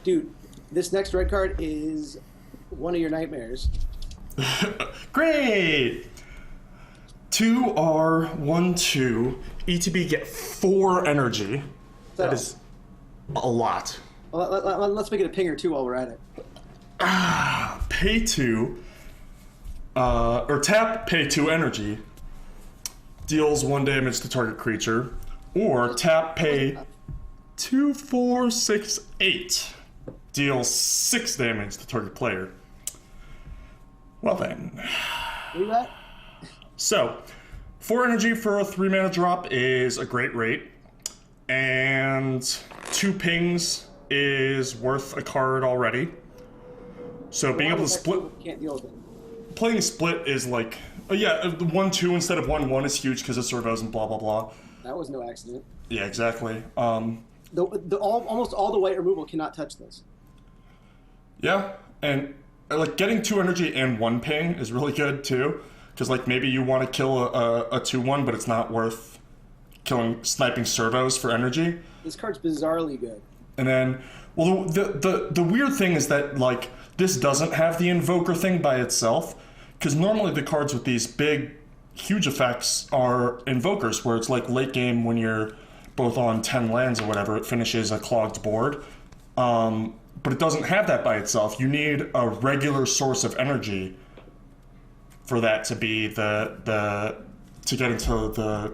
Dude, this next red card is one of your nightmares. Great! 2R12. ETB get 4 energy. So, That is a lot. let's make it a ping or two while we're at it. Pay 2. Or tap, pay 2 energy. Deals 1 damage to target creature. Or tap, pay 2, 4, 6, 8. Deals 6 damage to target player. Well then. Where you at? So, 4 energy for a 3 mana drop is a great rate. And 2 pings is worth a card already. So being able to split... Can't deal with it. Playing split is like... yeah, 1-2 instead of 1-1 is huge because of servos and blah blah blah. That was no accident. Yeah, exactly. Almost all the white removal cannot touch this. Yeah, and like getting 2 energy and 1 ping is really good too. Because like maybe you want to kill a 2-1, but it's not worth sniping servos for energy. This card's bizarrely good. And then, well, the weird thing is that like this doesn't have the invoker thing by itself, because normally the cards with these big, huge effects are invokers, where it's like late game when you're both on 10 lands or whatever, it finishes a clogged board. But it doesn't have that by itself. You need a regular source of energy for that to be to get into the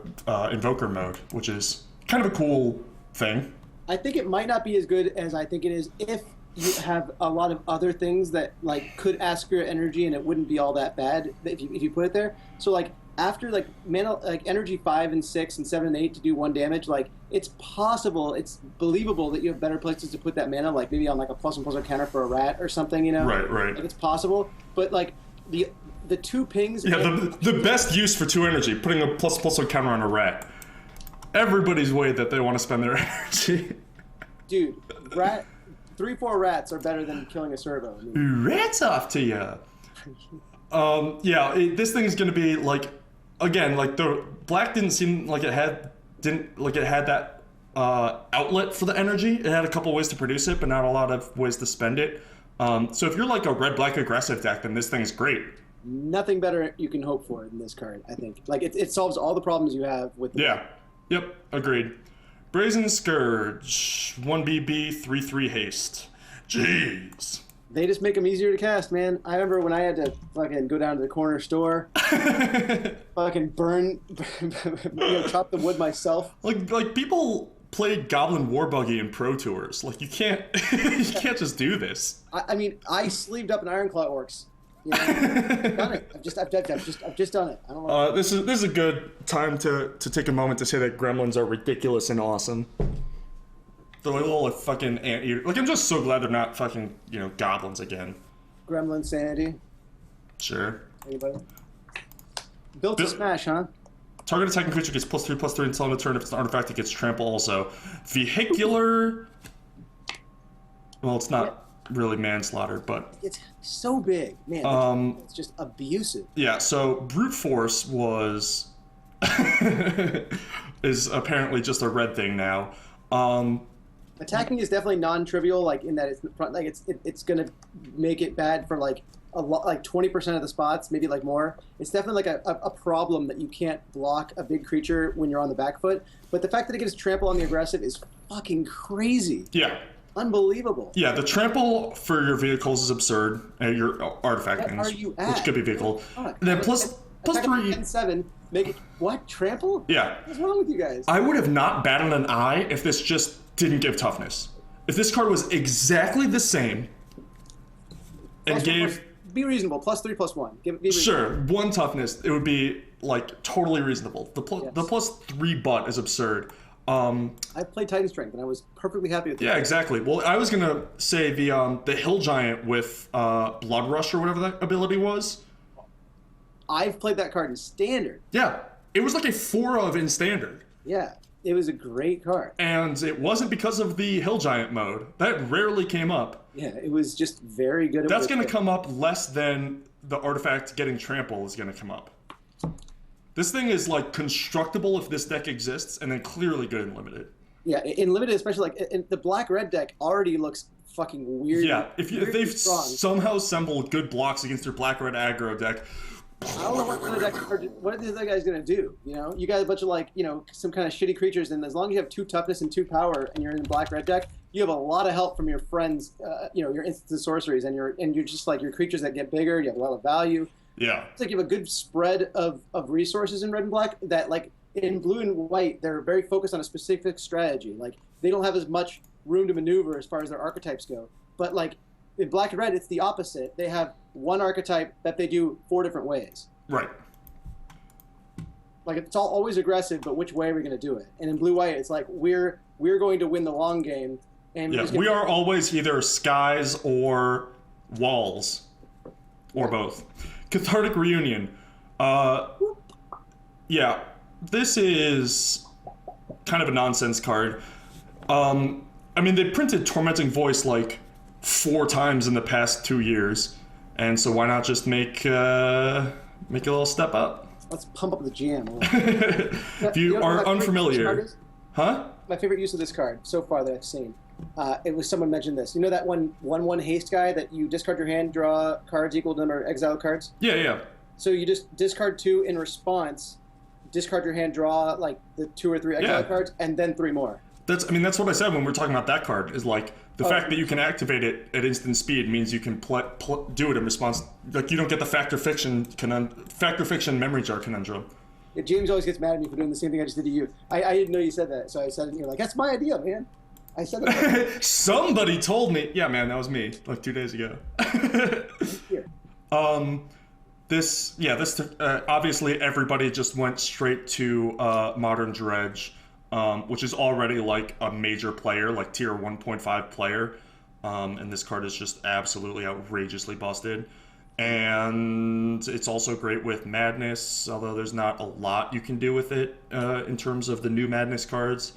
invoker mode, which is kind of a cool thing. I think it might not be as good as I think it is if you have a lot of other things that like could ask for your energy and it wouldn't be all that bad if you put it there. So like after like mana, like energy 5 and 6 and 7 and 8 to do 1 damage, like it's possible, it's believable that you have better places to put that mana, like maybe on like a +1/+1 counter for a rat or something, you know? Right. Like it's possible, but like the 2 pings. Yeah, the best use for 2 energy, putting a +1/+1 counter on a rat. Everybody's way that they want to spend their energy. Dude, 3-4 rats are better than killing a servo. I mean, Rats off to ya. This thing is gonna be like, again, like the black didn't seem like it had that outlet for the energy. It had a couple ways to produce it, but not a lot of ways to spend it. So if you're like a red-black aggressive deck, then this thing is great. Nothing better you can hope for in this card, I think. Like it solves all the problems you have with the Yeah. Yep, agreed. Brazen Scourge, 1BB, 3/3 haste. Jeez. They just make them easier to cast, man. I remember when I had to fucking go down to the corner store, fucking chop the wood myself. Like people played Goblin War Buggy in Pro Tours. Like you can't just do this. I mean, I sleeved up an Ironclaw Orcs. You know, I've done it. I've just done it. I don't know. This is a good time to take a moment to say that gremlins are ridiculous and awesome. They're like little fucking anteater. Like I'm just so glad they're not fucking goblins again. Gremlin sanity. Sure. Anybody? Built to smash, huh? Target attacking creature gets +3/+3 until end of turn. If it's an artifact, it gets trample also. Vehicular. Well, it's not really manslaughter, but it's so big, man. It's just abusive. Yeah. So brute force is apparently just a red thing now. Attacking is definitely non-trivial, like in that it's gonna make it bad for like like 20% of the spots, maybe like more. It's definitely like a problem that you can't block a big creature when you're on the back foot. But the fact that it gets trample on the aggressive is fucking crazy. Yeah. Unbelievable. Yeah, the trample for your vehicles is absurd. Your artifact things, are you at? which could be vehicle. Oh, And then plus 3. 7. Make it what? Trample? Yeah. What's wrong with you guys? I would have not batted an eye if this just didn't give toughness. If this card was exactly the same and be reasonable. +3/+1. Be reasonable. Sure, 1 toughness, it would be like totally reasonable. The +3 butt is absurd. I played Titan Strength and I was perfectly happy with it. Yeah, exactly. Well, I was gonna say the Hill Giant with Blood Rush or whatever that ability was. I've played that card in Standard. Yeah, it was like a 4 in Standard. Yeah, it was a great card. And it wasn't because of the Hill Giant mode. That rarely came up. Yeah, it was just very good. That's going to come up less than the artifact getting trample is going to come up. This thing is like constructible if this deck exists, and then clearly good in limited. Yeah, in limited, especially like in the black-red deck already looks fucking weird. Yeah, if they've strong. somehow assembled good blocks against your black-red aggro deck, I don't know what are these other guys gonna do? You know, you got a bunch of like, you know, some kind of shitty creatures, and as long as you have 2 toughness and 2 power, and you're in the black-red deck, you have a lot of help from your friends. You know, your instants and sorceries, and you're just like your creatures that get bigger. You have a lot of value. yeah. It's like you have a good spread of resources in red and black that, like, in blue and white, they're very focused on a specific strategy. Like, they don't have as much room to maneuver as far as their archetypes go. But, like, in black and red, it's the opposite. They have one archetype that they do 4 different ways. Right. Like, it's always aggressive, but which way are we going to do it? And in blue-white, it's like, we're going to win the long game. And Yeah, we are always either skies or walls. Or both. Cathartic Reunion. Yeah, this is kind of a nonsense card. I mean, they printed Tormenting Voice like 4 times in the past 2 years, and so why not just make a little step up? Let's pump up the jam. If you are unfamiliar, huh? My favorite use of this card so far that I've seen. It was someone mentioned this. You know that 1/1 haste guy that you discard your hand, draw cards equal to the number of exiled cards? Yeah, yeah. So you just discard 2 in response, discard your hand, draw like the 2 or 3 exiled cards, and then 3 more. That's what I said when we're talking about that card, is like the fact that you can activate it at instant speed means you can do it in response. Like, you don't get the Factor Fiction memory jar conundrum. Yeah, James always gets mad at me for doing the same thing I just did to you. I didn't know you said that, so I said it, and you're like, that's my idea, man. I said that. Somebody told me. Yeah, man, that was me, like 2 days ago. This obviously everybody just went straight to Modern Dredge, which is already like a major player, like tier 1.5 player, and this card is just absolutely outrageously busted. And it's also great with Madness, although there's not a lot you can do with it in terms of the new Madness cards.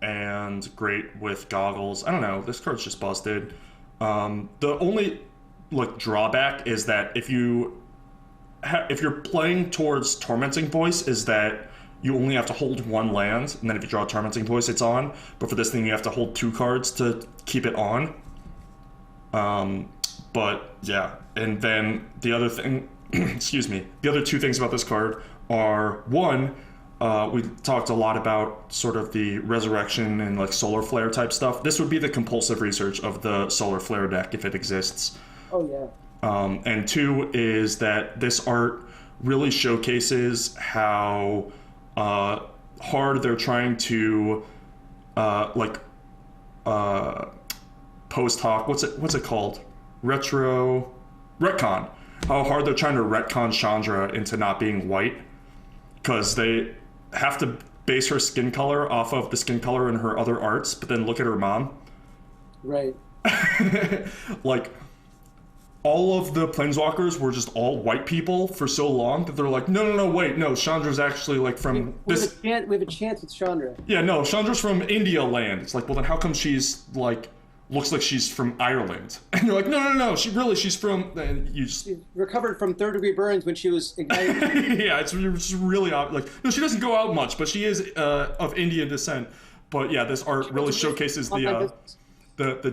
And great with Goggles. I don't know, this card's just busted. The only like drawback is that if you're playing towards Tormenting Voice, is that you only have to hold 1 land, and then if you draw Tormenting Voice, it's on. But for this thing, you have to hold 2 cards to keep it on. But yeah, and then the other thing, excuse me, the other 2 things about this card are, 1, we talked a lot about sort of the Resurrection and like Solar Flare type stuff. This would be the compulsive research of the Solar Flare deck if it exists. Oh yeah. And 2 is that this art really showcases how hard they're trying to post hoc. What's it called? Retcon. How hard they're trying to retcon Chandra into not being white, because they have to base her skin color off of the skin color in her other arts, but then look at her mom. Right. Like, all of the Planeswalkers were just all white people for so long that they're like, no, Chandra's actually like from this. We have a chance with Chandra. Yeah, no, Chandra's from India land. It's like, well, then how come she's like, looks like she's from Ireland? And you're like, no, she's from. And you just. She recovered from 3rd-degree burns when she was ignited. Yeah, it's really like, no, she doesn't go out much, but she is of Indian descent. But yeah, this art really showcases the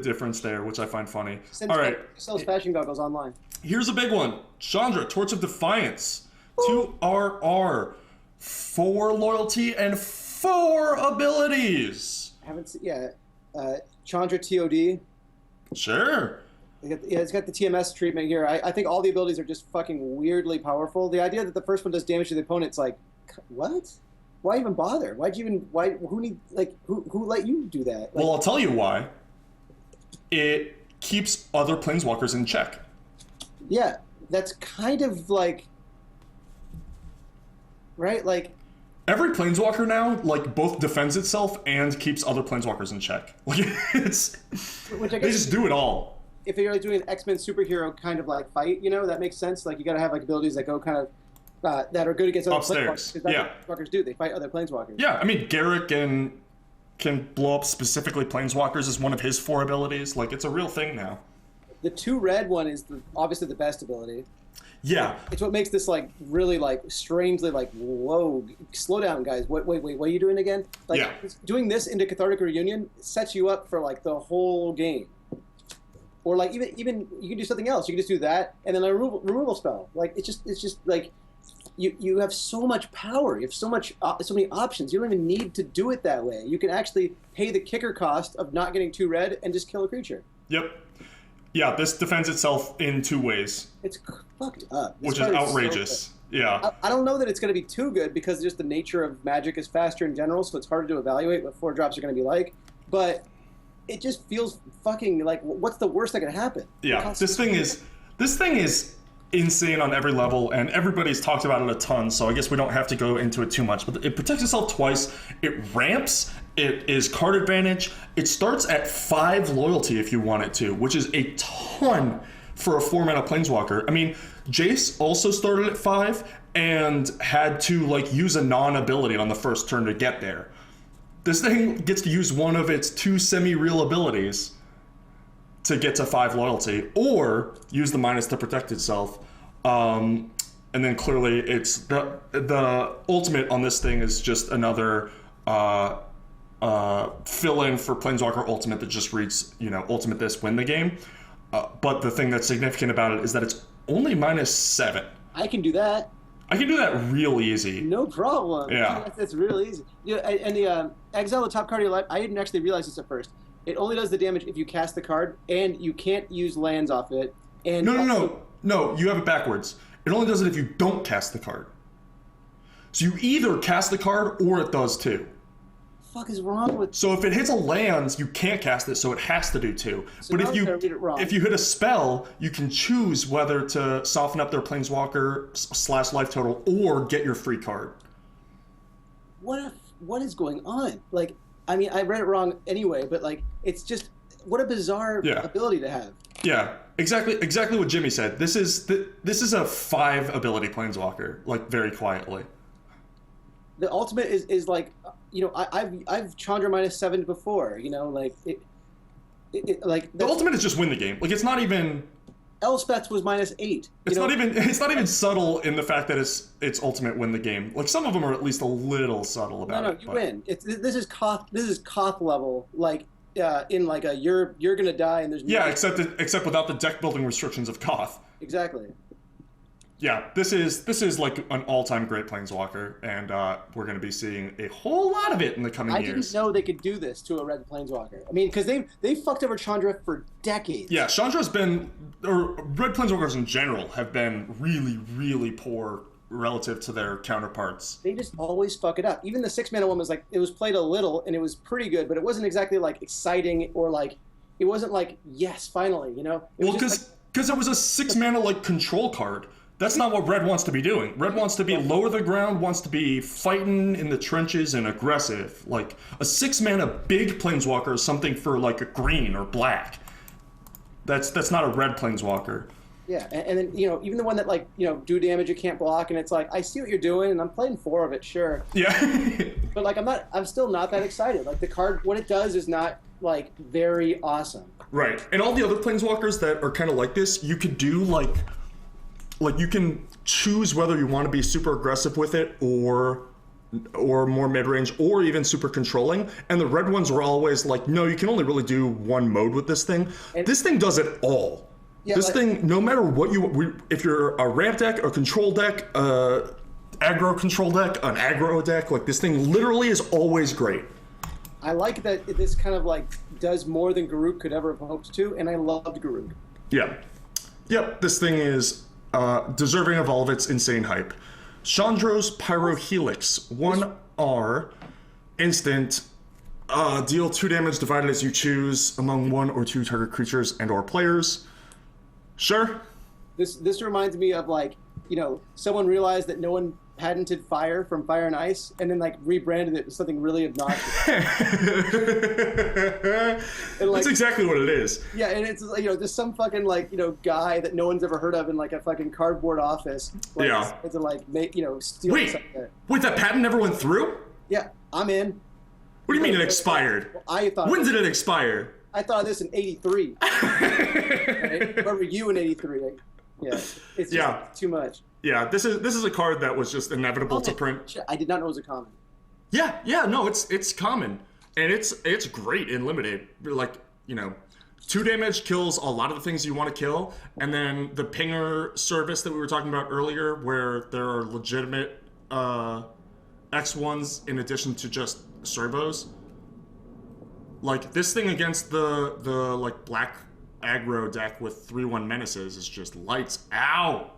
difference there, which I find funny. All right. Sells fashion goggles online. Here's a big one. Chandra, Torch of Defiance. 2 RR. 4 loyalty and 4 abilities. Haven't seen, Chandra TOD. Sure. It's got the TMS treatment here. I think all the abilities are just fucking weirdly powerful. The idea that the first one does damage to the opponent's like, what? Why even bother? Who let you do that? Like, Well, I'll tell you why. It keeps other Planeswalkers in check. Yeah, that's kind of like, right? Like, every Planeswalker now, like, both defends itself and keeps other Planeswalkers in check. Like, which I guess they just do it all. If you're like doing an X-Men superhero kind of like fight, you know, that makes sense. Like, you got to have like abilities that go kind of that are good against other Upstairs. Planeswalkers. Because that's what Planeswalkers do. They fight other Planeswalkers. Yeah, I mean, Garrick can blow up specifically Planeswalkers as one of his 4 abilities. Like, it's a real thing now. The 2 red one is obviously the best ability. Yeah. It's what makes this like really like strangely like, whoa, slow down, guys. Wait, what are you doing again? Like doing this into Cathartic Reunion sets you up for like the whole game. Or like even you can do something else. You can just do that and then a removal spell. Like it's just like you have so much power. You have so many options. You don't even need to do it that way. You can actually pay the kicker cost of not getting 2 red and just kill a creature. Yep. Yeah, this defends itself in 2 ways. It's fucked up. Which is outrageous. Yeah. I don't know that it's going to be too good because just the nature of Magic is faster in general, so it's harder to evaluate what 4 drops are going to be like. But it just feels fucking like, what's the worst that can happen? Yeah, this thing is insane on every level, and everybody's talked about it a ton, so I guess we don't have to go into it too much. But it protects itself twice, it ramps, it is card advantage, it starts at 5 loyalty if you want it to, which is a ton for a 4-mana Planeswalker. I mean, Jace also started at 5 and had to like use a non-ability on the first turn to get there. This thing gets to use one of its 2 semi-real abilities to get to 5 loyalty, or use the minus to protect itself. And then clearly it's the ultimate on this thing is just another fill-in for Planeswalker Ultimate that just reads, ultimate this, win the game. But the thing that's significant about it is that it's only -7. I can do that. I can do that real easy. No problem. Yeah. That's really easy. And the exile the top card of your life, I didn't actually realize this at first. It only does the damage if you cast the card, and you can't use lands off it. And No, you have it backwards. It only does it if you don't cast the card. So you either cast the card, or it does too. Fuck is wrong with? So if it hits a lands, you can't cast it, so it has to do 2. So but if you hit a spell, you can choose whether to soften up their Planeswalker / life total, or get your free card. What is going on? Like, I mean, I read it wrong anyway, but like, it's just what a bizarre ability to have. Yeah, exactly what Jimmy said. This is a 5 ability Planeswalker, like very quietly. The ultimate is like, I've Chandra -7 before. Like like the ultimate is just win the game. Like it's not even. Elspeth was -8. It's not even subtle in the fact that it's ultimate win the game. Like some of them are at least a little subtle about it. No, you win. This is Koth level. Like in like a you're gonna die and there's except without the deck building restrictions of Koth. Exactly. Yeah, this is like an all-time great Planeswalker, and we're going to be seeing a whole lot of it in the coming years. I didn't know they could do this to a red Planeswalker. I mean, because they fucked over Chandra for decades. Yeah, Chandra's been, or red Planeswalkers in general have been really, really poor relative to their counterparts. They just always fuck it up. Even the 6-mana one was like, it was played a little, and it was pretty good, but it wasn't exactly like exciting or like, it wasn't like, yes, finally, It was because it was a 6-mana like control card. That's not what Red wants to be doing. Red wants to be low to the ground, wants to be fighting in the trenches and aggressive. Like, a 6-mana big Planeswalker is something for, like, a green or black. That's not a red Planeswalker. Yeah, and then, even the one that, like, do damage you can't block, and it's like, I see what you're doing, and I'm playing 4 of it, sure. Yeah. But, like, I'm still not that excited. Like, the card, what it does is not, like, very awesome. Right. And all the other Planeswalkers that are kind of like this, you could do, like you can choose whether you want to be super aggressive with it or more mid-range or even super controlling. And the red ones are always like, no, you can only really do one mode with this thing. And this thing does it all. Yeah, this thing, no matter what if you're a ramp deck, a control deck, aggro control deck, an aggro deck, like this thing literally is always great. I like that this kind of like does more than Garruk could ever have hoped to, and I loved Garruk. Yeah. Yep, this thing is deserving of all of its insane hype. Chandra's Pyrohelix, 1R, instant, deal 2 damage divided as you choose among 1 or 2 target creatures and or players. Sure. This reminds me of like, someone realized that no one patented fire from Fire and Ice, and then like rebranded it as something really obnoxious. And, like, that's exactly what it is. Yeah, and it's just some fucking like guy that no one's ever heard of in like a fucking cardboard office. Like, yeah. To like make steal. Wait, that patent never went through? Yeah, I'm in. What do you mean it expired? Well, I thought. When did it expire? I thought of this in '83. Right? Where were you in '83? Yeah, it's just too much. Yeah, this is a card that was just inevitable to print. Shit, I did not know it was a common. Yeah, no, it's common, and it's great in limited. Like, you know, 2 damage kills a lot of the things you want to kill, and then the pinger service that we were talking about earlier, where there are legitimate X1s in addition to just servos. Like, this thing against the like black aggro deck with 3/1 menaces is just lights out.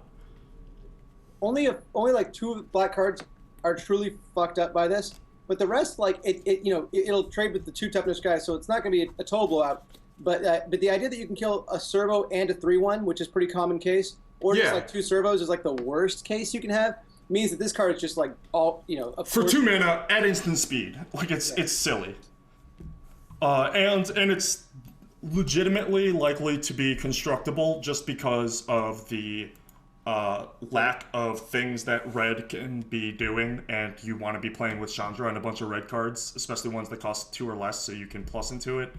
Only like 2 black cards are truly fucked up by this, but the rest, like it'll trade with the 2 toughness guys, so it's not going to be a total blowout. But the idea that you can kill a servo and a 3/1, which is pretty common case, or just like 2 servos is like the worst case you can have, means that this card is just like all for 2 mana at instant speed. Like it's silly. And it's legitimately likely to be constructible just because of the lack of things that red can be doing, and you want to be playing with Chandra and a bunch of red cards, especially ones that cost 2 or less, so you can plus into it.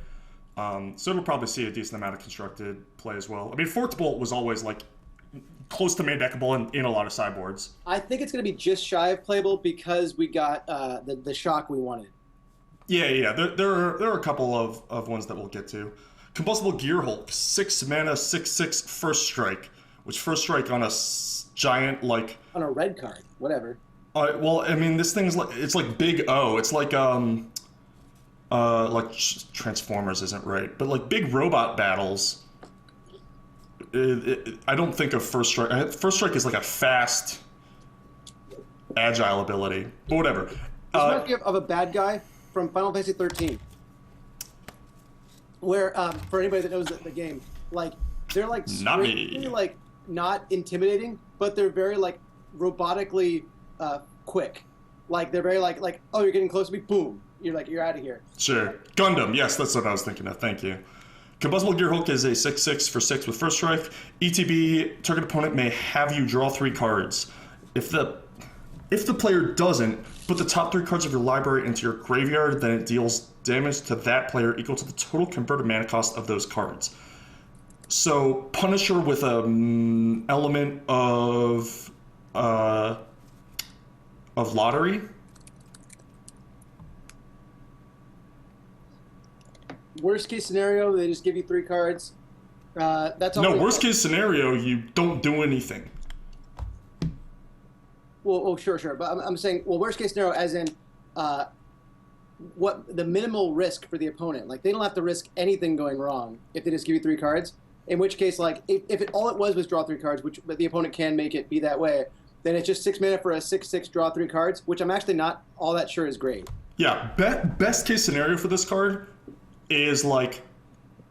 So it'll probably see a decent amount of constructed play as well. I mean, Forked Bolt was always like close to main deckable in a lot of sideboards. I think it's going to be just shy of playable because we got the shock we wanted. Yeah. There are a couple of ones that we'll get to. Combustible Gear Hulk, 6 mana, 6/6 first strike, which first strike on a giant like on a red card, whatever. Well, I mean, this thing's like it's like Big O. It's like Transformers isn't right, but like big robot battles. I don't think of first strike. First strike is like a fast, agile ability, but whatever. This reminds me of a bad guy from Final Fantasy 13, where for anybody that knows the game, like they're like like not intimidating, but they're very like robotically quick. Like they're very like oh, you're getting close to me, boom, you're out of here. Sure, Gundam. Yes, that's what I was thinking of. Thank you. Combustible Gear Hulk is a 6/6 for 6 with first strike. ETB, target opponent may have you draw 3 cards. If the player doesn't, put the top 3 cards of your library into your graveyard, then it deals damage to that player equal to the total converted mana cost of those cards. So Punisher with an element of lottery. Worst case scenario, they just give you 3 cards. That's all. No, worst case scenario, you don't do anything. Well, sure, but I'm saying, well, worst case scenario, as in, what the minimal risk for the opponent. Like they don't have to risk anything going wrong if they just give you 3 cards. In which case, like if all it was draw 3 cards, but the opponent can make it be that way, then it's just 6 mana for a 6/6 draw 3 cards, which I'm actually not all that sure is great. Yeah, best case scenario for this card is like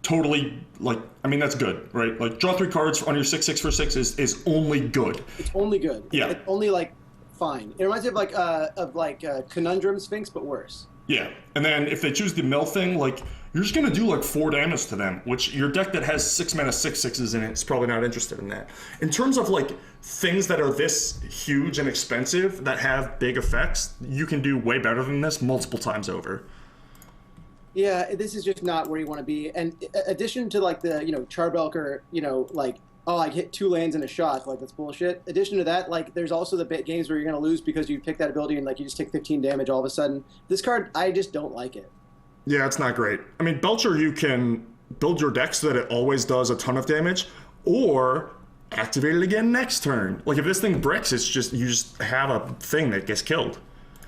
totally like, I mean, that's good, right? Like draw 3 cards on your 6/6 for 6 is only good. It's only good. Yeah. It's only like fine. It reminds me of like Conundrum Sphinx, but worse. Yeah, and then if they choose the mill thing, like you're just gonna do like 4 damage to them, which your deck that has 6 mana 6/6s in it is probably not interested in that. In terms of like things that are this huge and expensive that have big effects, you can do way better than this multiple times over. Yeah, this is just not where you want to be. And addition to like the Charbelker, like oh, I hit 2 lands in a shot, like that's bullshit. Addition to that, like there's also the games where you're gonna lose because you pick that ability and like you just take 15 damage all of a sudden. This card, I just don't like it. Yeah, it's not great. I mean, Belcher, you can build your deck so that it always does a ton of damage, or activate it again next turn. Like if this thing bricks, it's just you just have a thing that gets killed.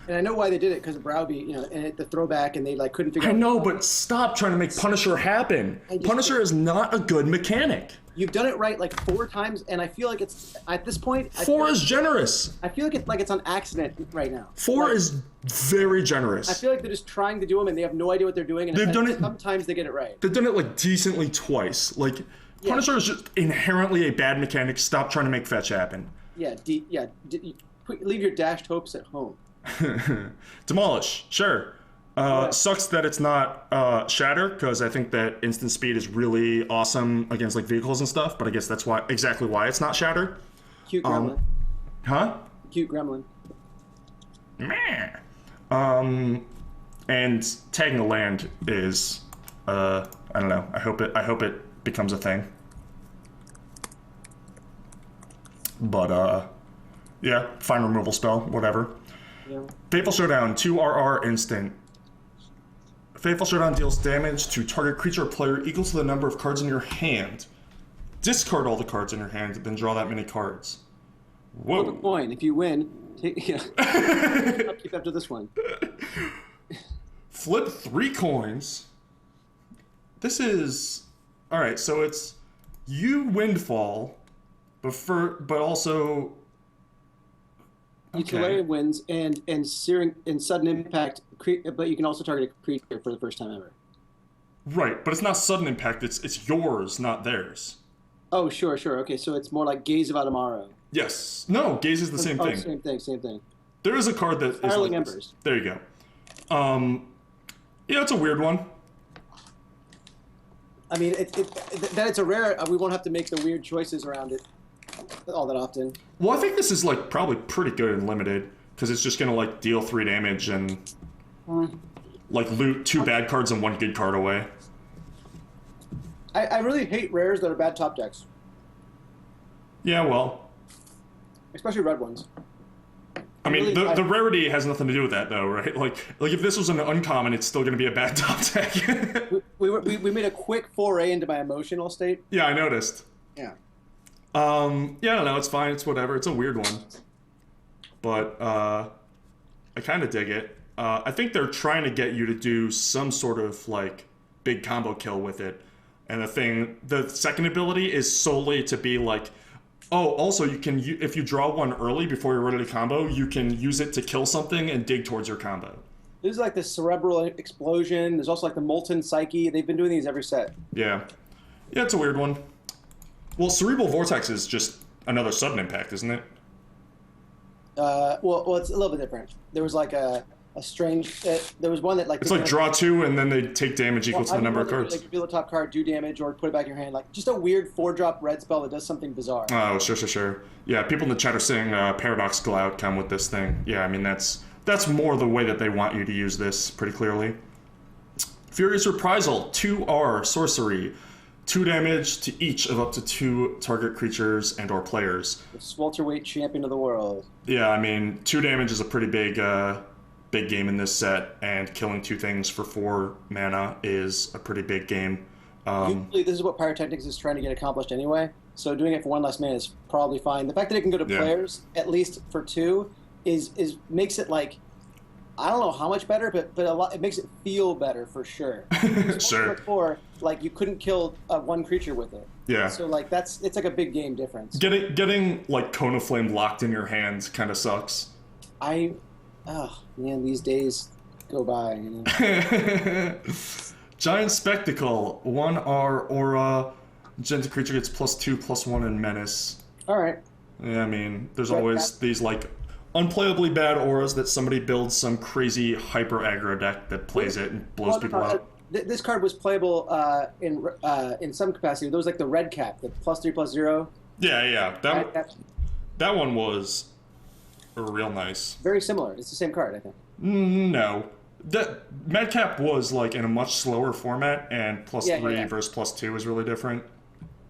And I know why they did it because of Browbeat, and the throwback, and they like couldn't figure out. I know, but stop trying to make Punisher happen. Punisher is not a good mechanic. You've done it right like 4 times, and I feel like it's at this point. 4 is generous. I feel like it's on accident right now. 4 is very generous. I feel like they're just trying to do them, and they have no idea what they're doing. And they've done it. Sometimes they get it right. They've done it like decently twice. Like Punisher is just inherently a bad mechanic. Stop trying to make fetch happen. Yeah, leave your dashed hopes at home. Demolish, sure. Sucks that it's not Shatter, because I think that instant speed is really awesome against like vehicles and stuff, but I guess that's exactly why it's not Shatter. Cute gremlin. Huh? Cute gremlin. Meh. And tagging a land is I don't know. I hope it becomes a thing. But yeah, fine removal spell, whatever. Yeah. Fateful Showdown, 2 RR instant. Fateful Showdown deals damage to target creature or player equal to the number of cards in your hand. Discard all the cards in your hand, then draw that many cards. Whoa. Flip a coin. If you win, yeah. I'll keep after this one. Flip 3 coins. This is... Alright, so it's you Windfall, but also... Utilitarian wins and searing and sudden impact, but you can also target a creature for the first time ever. Right, but it's not sudden impact. It's yours, not theirs. Oh, sure. Okay, so it's more like Gaze of Adamaro. Yes. No, Gaze is the same thing. Same thing. There is a card that is Spiraling like Embers. This. There you go. Yeah, it's a weird one. I mean, that it's a rare. We won't have to make the weird choices around it all that often. Well, I think this is like probably pretty good in limited because it's just gonna like deal 3 damage and like loot 2 bad cards and 1 good card away. I really hate rares that are bad top decks, Yeah, well, especially red ones. I mean, Really, the rarity has nothing to do with that though, right? Like if this was an uncommon, it's still gonna be a bad top deck. we made a quick foray into my emotional state. Yeah, I noticed. Yeah. Yeah, I don't know. It's fine. It's whatever. It's a weird one, but I kind of dig it. I think they're trying to get you to do some sort of like big combo kill with it, and the second ability is solely to be like, oh, also you can if you draw 1 early before you're ready to combo, you can use it to kill something and dig towards your combo. There's like the cerebral explosion. There's also like the molten psyche. They've been doing these every set. Yeah, it's a weird one. Well, Cerebral Vortex is just another sudden impact, isn't it? Well, it's a little bit different. There was like a strange. There was one that like it's like draw 2 and then they take damage equal to the number of cards. Like reveal the top card, do damage, or put it back in your hand. Like just a weird 4-drop red spell that does something bizarre. Oh, sure. Yeah, people in the chat are saying Paradoxical Outcome with this thing. Yeah, I mean that's more the way that they want you to use this pretty clearly. Furious Reprisal, 2R sorcery. 2 damage to each of up to 2 target creatures and or players. The welterweight champion of the world. Yeah, I mean, 2 damage is a pretty big game in this set, and killing 2 things for 4 mana is a pretty big game. Usually this is what Pyrotechnics is trying to get accomplished anyway, so doing it for 1 less mana is probably fine. The fact that it can go to players, at least for 2, is makes it like, I don't know how much better, but it makes it feel better for sure. Sure. Before, like you couldn't kill 1 creature with it. Yeah. So like it's like a big game difference. Getting like Cone of Flame locked in your hands kind of sucks. Oh man, these days go by. You know? Giant Spectacle, 1R aura. Gentle creature gets +2/+1 in menace. All right. Yeah, I mean, there's always these like unplayably bad auras that somebody builds some crazy hyper aggro deck that plays it and blows people out. This card was playable in some capacity. There was like the red cap, the +3/+0. Yeah. That one was real nice. Very similar. It's the same card, I think. No. That Madcap was like in a much slower format, and +3 versus +2 is really different.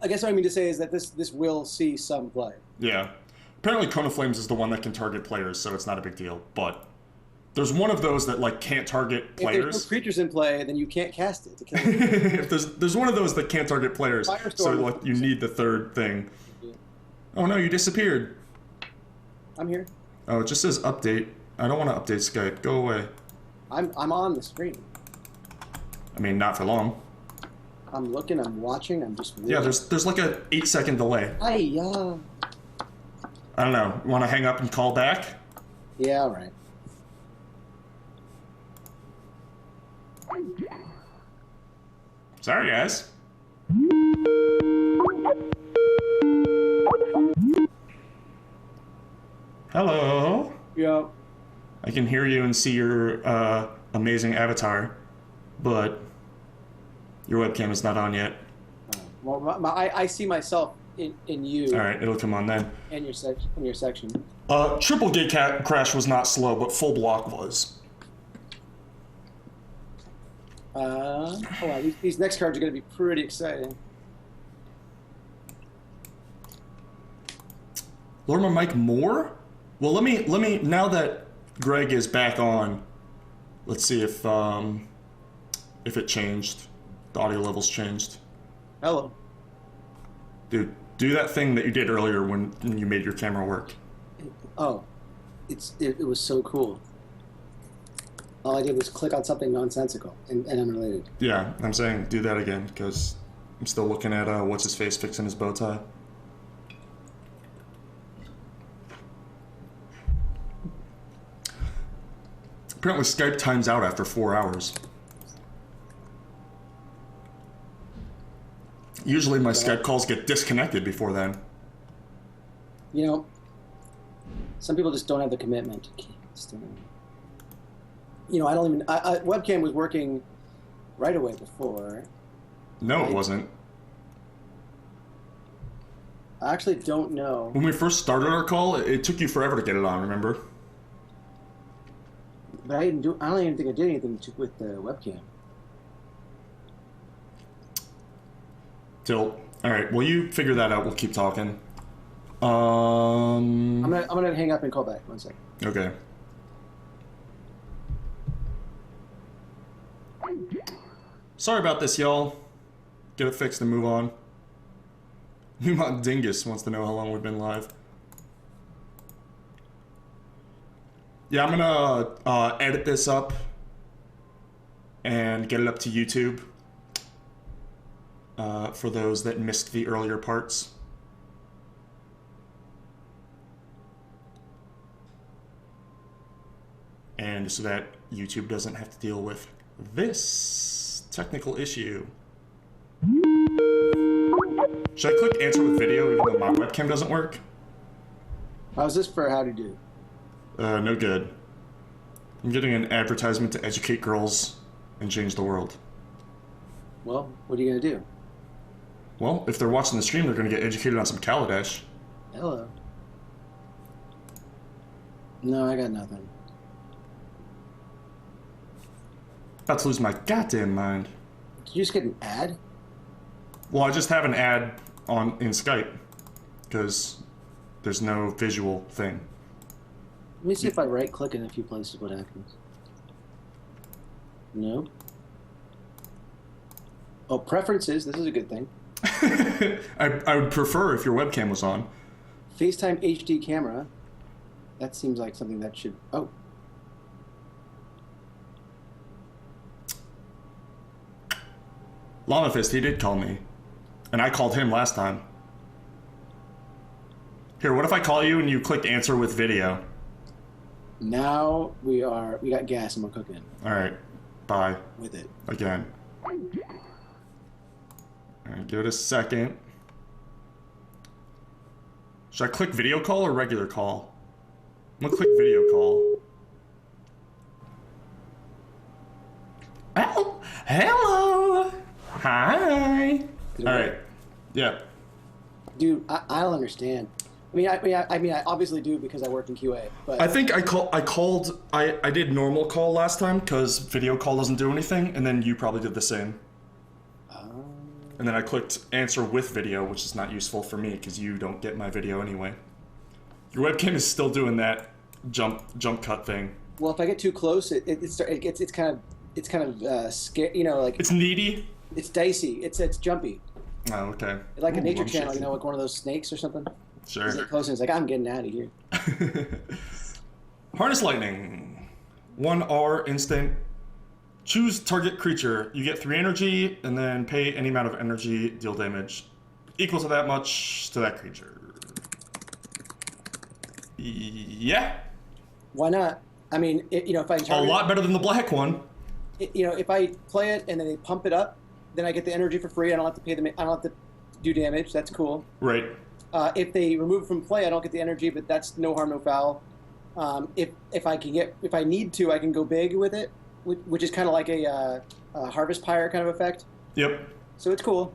I guess what I mean to say is that this will see some play. Yeah. Apparently Cone of Flames is the one that can target players, so it's not a big deal. But there's one of those that like can't target players. If there's no creatures in play, then you can't cast it to kill it. If there's one of those that can't target players, Firestorm so like you need the third thing. Yeah. Oh no, you disappeared. I'm here. Oh, it just says update. I don't want to update Skype. Go away. I'm on the screen. I mean, not for long. I'm looking. I'm watching. I'm just. Waiting. Yeah, there's like a 8-second delay. I don't know. Want to hang up and call back? Yeah, all right. Sorry, guys. Hello. Yeah. I can hear you and see your amazing avatar, but your webcam is not on yet. Well, I see myself in you. All right, it'll come on then. And your section. Triple gate crash was not slow, but full block was. Oh wow, these next cards are going to be pretty exciting. Lower my mic more? Well, let me now that Greg is back on, let's see if it changed. The audio levels changed. Hello. Dude, do that thing that you did earlier when you made your camera work. Oh, it was so cool. All I did was click on something nonsensical and unrelated. Yeah, I'm saying do that again because I'm still looking at what's his face fixing his bow tie. Apparently Skype times out after 4 hours. Usually my Skype calls get disconnected before then. You know, some people just don't have the commitment. You know, I don't even. Webcam was working right away before. No, it wasn't. I actually don't know. When we first started our call, it took you forever to get it on, remember? But I don't even think I did anything with the webcam. Tilt. All right. Well, you figure that out. We'll keep talking. I'm gonna hang up and call back. 1 second. Okay. Sorry about this, y'all. Get it fixed and move on. Newmont Dingus wants to know how long we've been live. Yeah, I'm gonna edit this up and get it up to YouTube for those that missed the earlier parts. And so that YouTube doesn't have to deal with this technical issue. Should I click answer with video even though my webcam doesn't work? How's this for how to do? No good. I'm getting an advertisement to educate girls and change the world. Well, what are you gonna do? Well, if they're watching the stream, they're gonna get educated on some Kaladesh. Hello. No, I got nothing. About to lose my goddamn mind. Did you just get an ad? Well, I just have an ad in Skype because there's no visual thing. Let me see if I right click in a few places what happens. No. Oh, preferences. This is a good thing. I would prefer if your webcam was on. FaceTime HD camera. That seems like something that should... Oh. Llama Fist, he did call me. And I called him last time. Here, what if I call you and you click answer with video? Now we got gas and we're cooking. Alright, bye. With it. Again. Alright, give it a second. Should I click video call or regular call? I'm gonna click video call. Oh, hello! Hi! Alright, yeah. Dude, I don't understand. I mean, I obviously do because I work in QA. But I think I did normal call last time because video call doesn't do anything, and then you probably did the same. And then I clicked answer with video, which is not useful for me because you don't get my video anyway. Your webcam is still doing that jump cut thing. Well, if I get too close, it's kind of scary. You know, like it's needy. It's dicey. It's jumpy. Oh, okay. Like a nature channel, you know, like one of those snakes or something. Sure. It's like close and it's like, I'm getting out of here. Harness lightning. 1R instant. Choose target creature. You get 3 energy, and then pay any amount of energy, deal damage equal to that much to that creature. Yeah. Why not? I mean, if I a lot better than the black one. If I play it and then they pump it up, then I get the energy for free. I don't have to pay them. I don't have to do damage. That's cool. Right. If they remove it from play, I don't get the energy, but that's no harm, no foul. If I need to, I can go big with it, which is kind of like a Harvest Pyre kind of effect. Yep. So it's cool.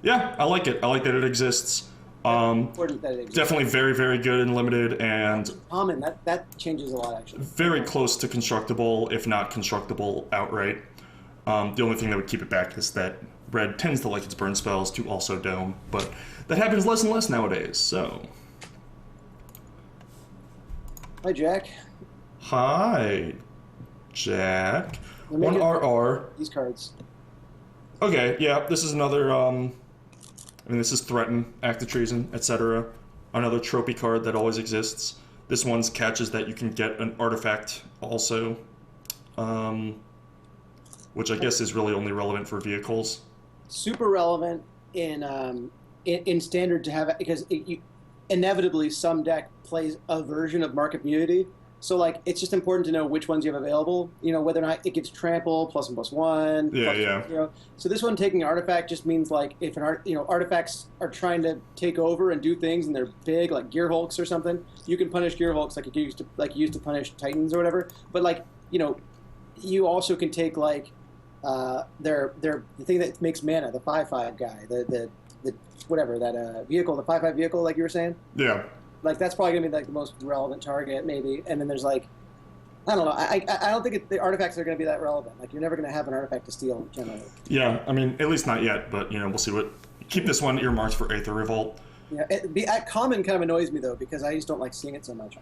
Yeah, I like it. I like that it exists. Important that it exists. Definitely very, very good and limited, and common. That changes a lot, actually. Very close to constructible, if not constructible outright. The only thing that would keep it back is that red tends to like its burn spells to also dome, but that happens less and less nowadays, so. Hi, Jack. Hi, Jack. One RR. These cards. Okay, yeah, this is another, this is Threaten, Act of Treason, etc. Another trophy card that always exists. This one's catches that you can get an artifact also, which I guess is really only relevant for vehicles. Super relevant in standard to have it, because inevitably some deck plays a version of Mark of Immunity. So like it's just important to know which ones you have available. You know, whether or not it gives trample +1/+1. Yeah. So this one taking artifact just means like if artifacts are trying to take over and do things and they're big, like Gear Hulks or something, you can punish Gear Hulks like you used to punish Titans or whatever. But like you also can take like the thing that makes mana, the 5/5 guy, the whatever that vehicle, the 5/5 vehicle, like you were saying. Yeah. Like that's probably gonna be like the most relevant target, maybe. And then there's like, I don't know. I don't think the artifacts are gonna be that relevant. Like you're never gonna have an artifact to steal generally. Yeah, I mean at least not yet, but we'll see what. Keep this one earmarked for Aether Revolt. Yeah, at common kind of annoys me though because I just don't like seeing it so much.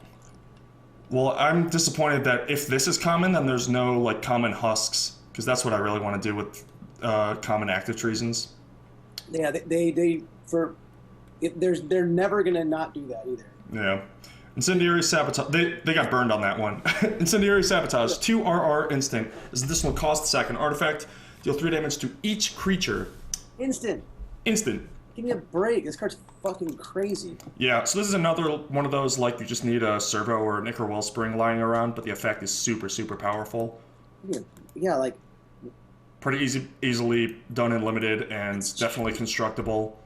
Well, I'm disappointed that if this is common, then there's no like common husks, because that's what I really want to do with common active treasons. Yeah, they're never gonna not do that either. Yeah. Incendiary Sabotage. They got burned on that one. Incendiary Sabotage. 2 RR instant. This additional cost, sack an artifact. Deal 3 damage to each creature. Instant. Give me a break. This card's fucking crazy. Yeah, so this is another one of those, like, you just need a Servo or an Ichor Wellspring lying around, but the effect is super, super powerful. Yeah, like... Pretty easily done in limited, and definitely constructible.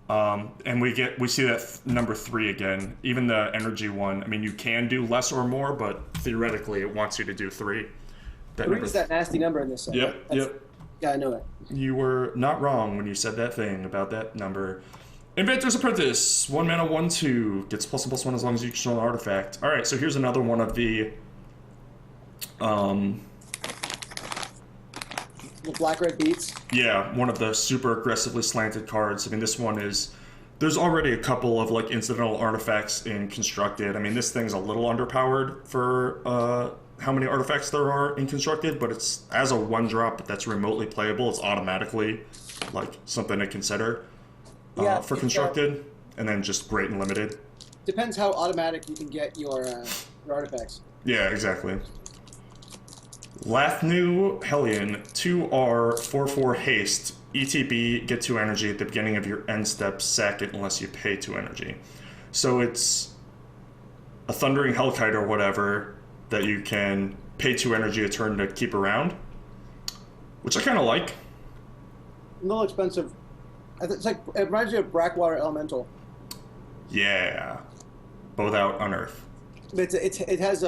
And we see that number 3 again. Even the energy one, I mean, you can do less or more, but theoretically it wants you to do 3. 3 is that nasty number in this set. Yep. Yeah, I know it. You were not wrong when you said that thing about that number. Inventor's Apprentice, 1 mana, 1/2, gets +1/+1 as long as you control an artifact. All right, so here's another one of the black-red beats. Yeah, one of the super aggressively slanted cards. I mean, this one is... There's already a couple of, like, incidental artifacts in Constructed. I mean, this thing's a little underpowered for how many artifacts there are in Constructed, but it's as a 1-drop that's remotely playable. It's automatically, like, something to consider for Constructed, and then just great and limited. Depends how automatic you can get your artifacts. Yeah, exactly. Lathnu Hellion, 2R, 4/4 haste. ETB, get 2 energy at the beginning of your end step, sack it unless you pay 2 energy. So it's a Thundering Hellkite or whatever that you can pay 2 energy a turn to keep around, which I kind of like. A little expensive. It's like, it reminds me of Brackwater Elemental. Yeah. Both out unearth. It has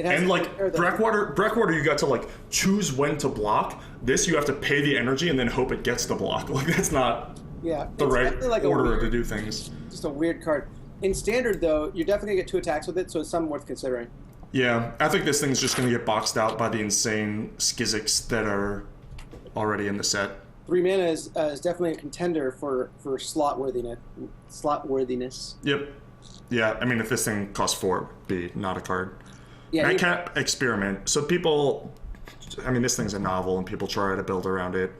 and like Brackwater, you got to like choose when to block. This you have to pay the energy and then hope it gets the block. Like that's not the right like order to do things. Just a weird card. In standard though, you're definitely gonna get 2 attacks with it, so it's something worth considering. Yeah, I think this thing's just gonna get boxed out by the insane Skizzics that are already in the set. 3 mana is definitely a contender for slot worthiness. Yep. Yeah, I mean if this thing costs 4, it'd be not a card. Yeah, Nightcap Experiment. So people, I mean, this thing's a novel, and people try to build around it.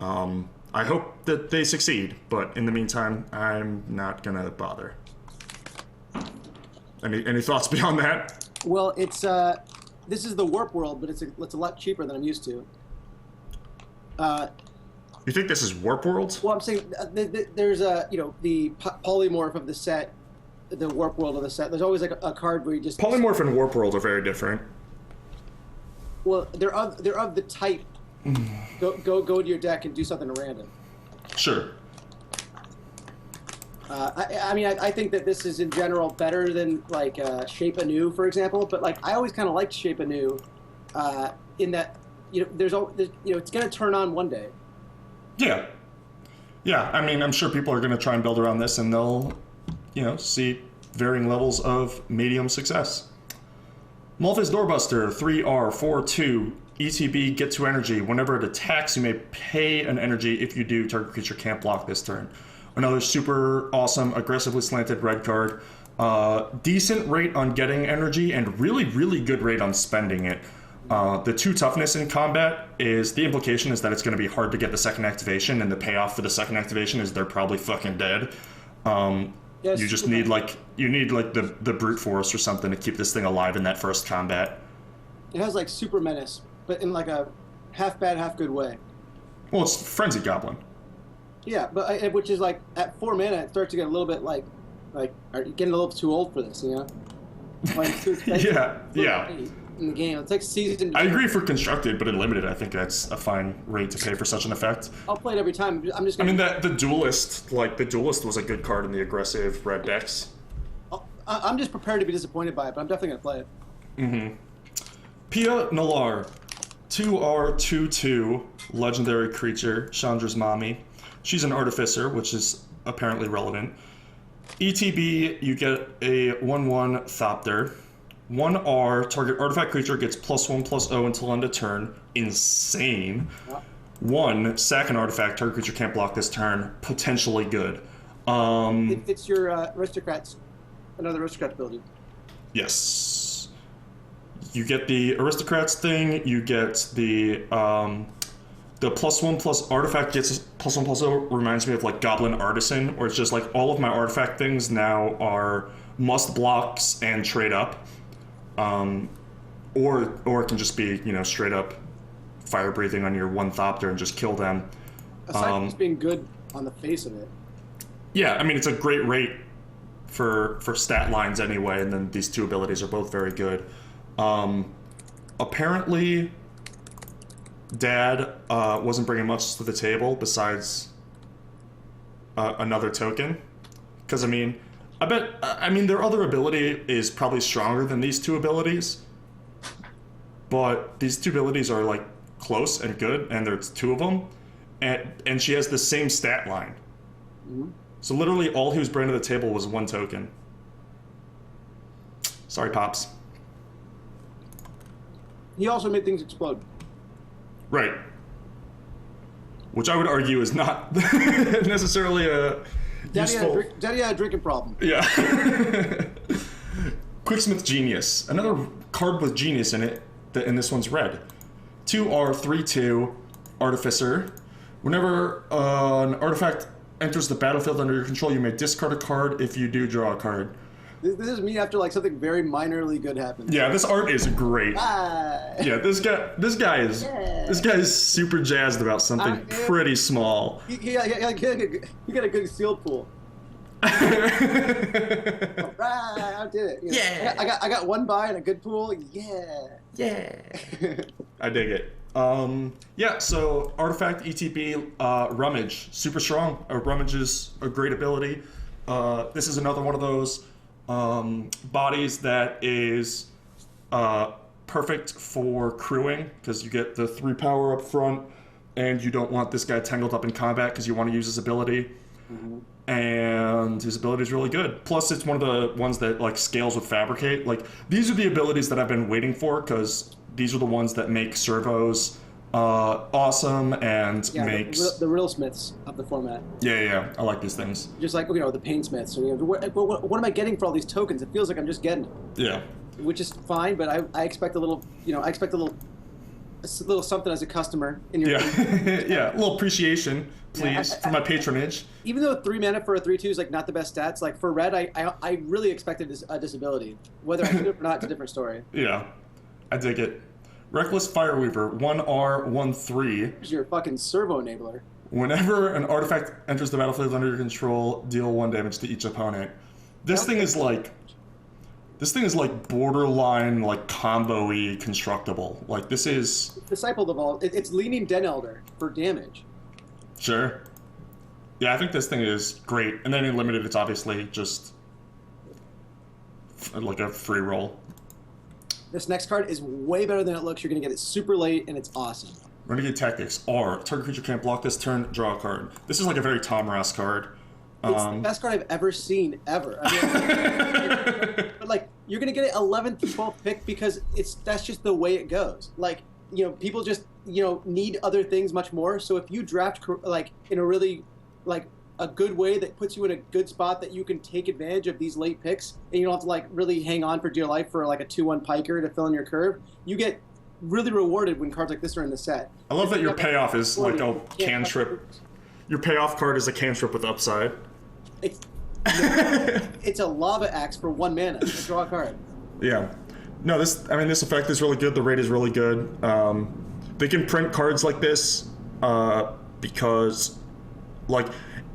I hope that they succeed, but in the meantime, I'm not gonna bother. Any thoughts beyond that? Well, it's this is the Warp World, but it's a lot cheaper than I'm used to. You think this is Warp World? Well, I'm saying there's the polymorph of the set. The Warp World of the set. There's always like a card where you just... Polymorph and Warp World are very different. Well, they're of the type. Go to your deck and do something random. Sure. I think that this is in general better than like Shape Anew, for example. But like I always kind of liked Shape Anew, in that it's going to turn on one day. Yeah. Yeah. I mean, I'm sure people are going to try and build around this, and they'll see varying levels of medium success. Malphite Doorbuster, 3R, 4/2, ETB, get 2 energy. Whenever it attacks, you may pay an energy. If you do, target creature can't block this turn. Another super awesome, aggressively slanted red card. Decent rate on getting energy and really, really good rate on spending it. The 2 toughness in combat is, the implication is that it's going to be hard to get the second activation, and the payoff for the second activation is they're probably fucking dead. Yes, you just need like the brute force or something to keep this thing alive in that first combat. It has like super menace, but in like a half bad, half good way. Well, it's Frenzy Goblin. Yeah, but which is like at 4 mana, it starts to get a little bit like are you getting a little too old for this? You know, like it's too expensive. yeah. In the game, it's like season. I agree for constructed, but in limited, I think that's a fine rate to pay for such an effect. I'll play it every time. I'm just. Gonna... I mean, the duelist was a good card in the aggressive red decks. I'm just prepared to be disappointed by it, but I'm definitely gonna play it. Mm-hmm. Pia Nalar, 2R 2/2 legendary creature, Chandra's mommy. She's an artificer, which is apparently relevant. ETB, you get a 1/1 Thopter. 1R, target artifact creature gets +1/+0 until end of turn. Insane. Yep. 1, sack an artifact, target creature can't block this turn. Potentially good. It's your aristocrats, another aristocrats ability. Yes. You get the aristocrats thing, you get the +1+ artifact gets +1/+0 reminds me of like Goblin Artisan, where it's just like all of my artifact things now are must blocks and trade up. Or it can just be, you know, straight up fire breathing on your 1 Thopter and just kill them. Aside from just being good on the face of it. Yeah, I mean, it's a great rate for stat lines anyway, and then these 2 abilities are both very good. Apparently, Dad wasn't bringing much to the table besides another token. Because, I mean, their other ability is probably stronger than these 2 abilities. But these 2 abilities are, like, close and good, and there's 2 of them. And she has the same stat line. Mm-hmm. So literally all he was bringing to the table was 1 token. Sorry, Pops. He also made things explode. Right. Which I would argue is not necessarily a useful... Daddy had a drinking problem. Yeah. Quicksmith Genius. Another card with genius in it, and this one's red. 2R 3/2 Artificer. Whenever an artifact enters the battlefield under your control, you may discard a card. If you do, draw a card. This is me after like something very minorly good happens. Yeah, this art is great. Bye. Yeah, this guy is super jazzed about something pretty small. He got a good sealed pool. Right, I did it. You know, yeah. I got 1 buy and a good pool. Yeah. I dig it. Yeah, so artifact ETB, Rummage, super strong. Rummage is a great ability. This is another one of those bodies that is perfect for crewing, because you get the 3 power up front, and you don't want this guy tangled up in combat because you want to use his ability. Mm-hmm. And his ability is really good. Plus, it's one of the ones that like scales with Fabricate. Like, these are the abilities that I've been waiting for, because these are the ones that make servos awesome and makes the real smiths of the format. Yeah, I like these things. Just like, you know, the pain smiths. You know, what am I getting for all these tokens? It feels like I'm just getting them. Yeah. Which is fine, but I expect a little, you know, a little something as a customer in your yeah, a little appreciation, please, for my patronage. Even though 3 mana for a 3/2 is like not the best stats, like for red, I really expected a disability. Whether I did it or not, it's a different story. Yeah, I dig it. Reckless Fireweaver, 1R 1/3. Here's your fucking servo enabler. Whenever an artifact enters the battlefield under your control, deal 1 damage to each opponent. This thing is like borderline like combo-y constructible. Like, this is Disciple of all. It's leaning Den Elder for damage. Sure. Yeah, I think this thing is great. And then in limited, it's obviously just like a free roll. This next card is way better than it looks. You're going to get it super late, and it's awesome. Renegade Tactics. R. Target creature can't block this turn. Draw a card. This is like a very Tom Ross card. It's the best card I've ever seen, ever. I mean, but like, you're going to get it 11th, 12th pick because that's just the way it goes. Like, people just need other things much more. So if you draft like in a really like a good way that puts you in a good spot that you can take advantage of these late picks, and you don't have to like really hang on for dear life for like a 2-1 piker to fill in your curve, you get really rewarded when cards like this are in the set. I love that your payoff is like a cantrip. Your payoff card is a cantrip with upside. It's it's a lava axe for 1 mana. Draw a card. Yeah. No, this effect is really good. The rate is really good. They can print cards like this because, like,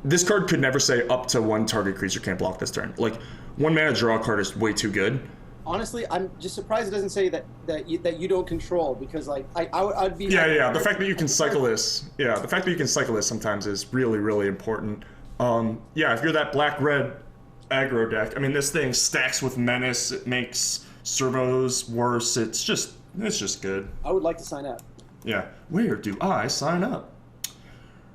this card could never say up to 1 target creature can't block this turn. Like, 1 mana draw card is way too good. Honestly, I'm just surprised it doesn't say that you don't control, because like I'd be the fact that you can cycle this sometimes is really, really important. If you're that black-red aggro deck, I mean, this thing stacks with menace. It makes servos worse. It's just good. I would like to sign up. Yeah. Where do I sign up?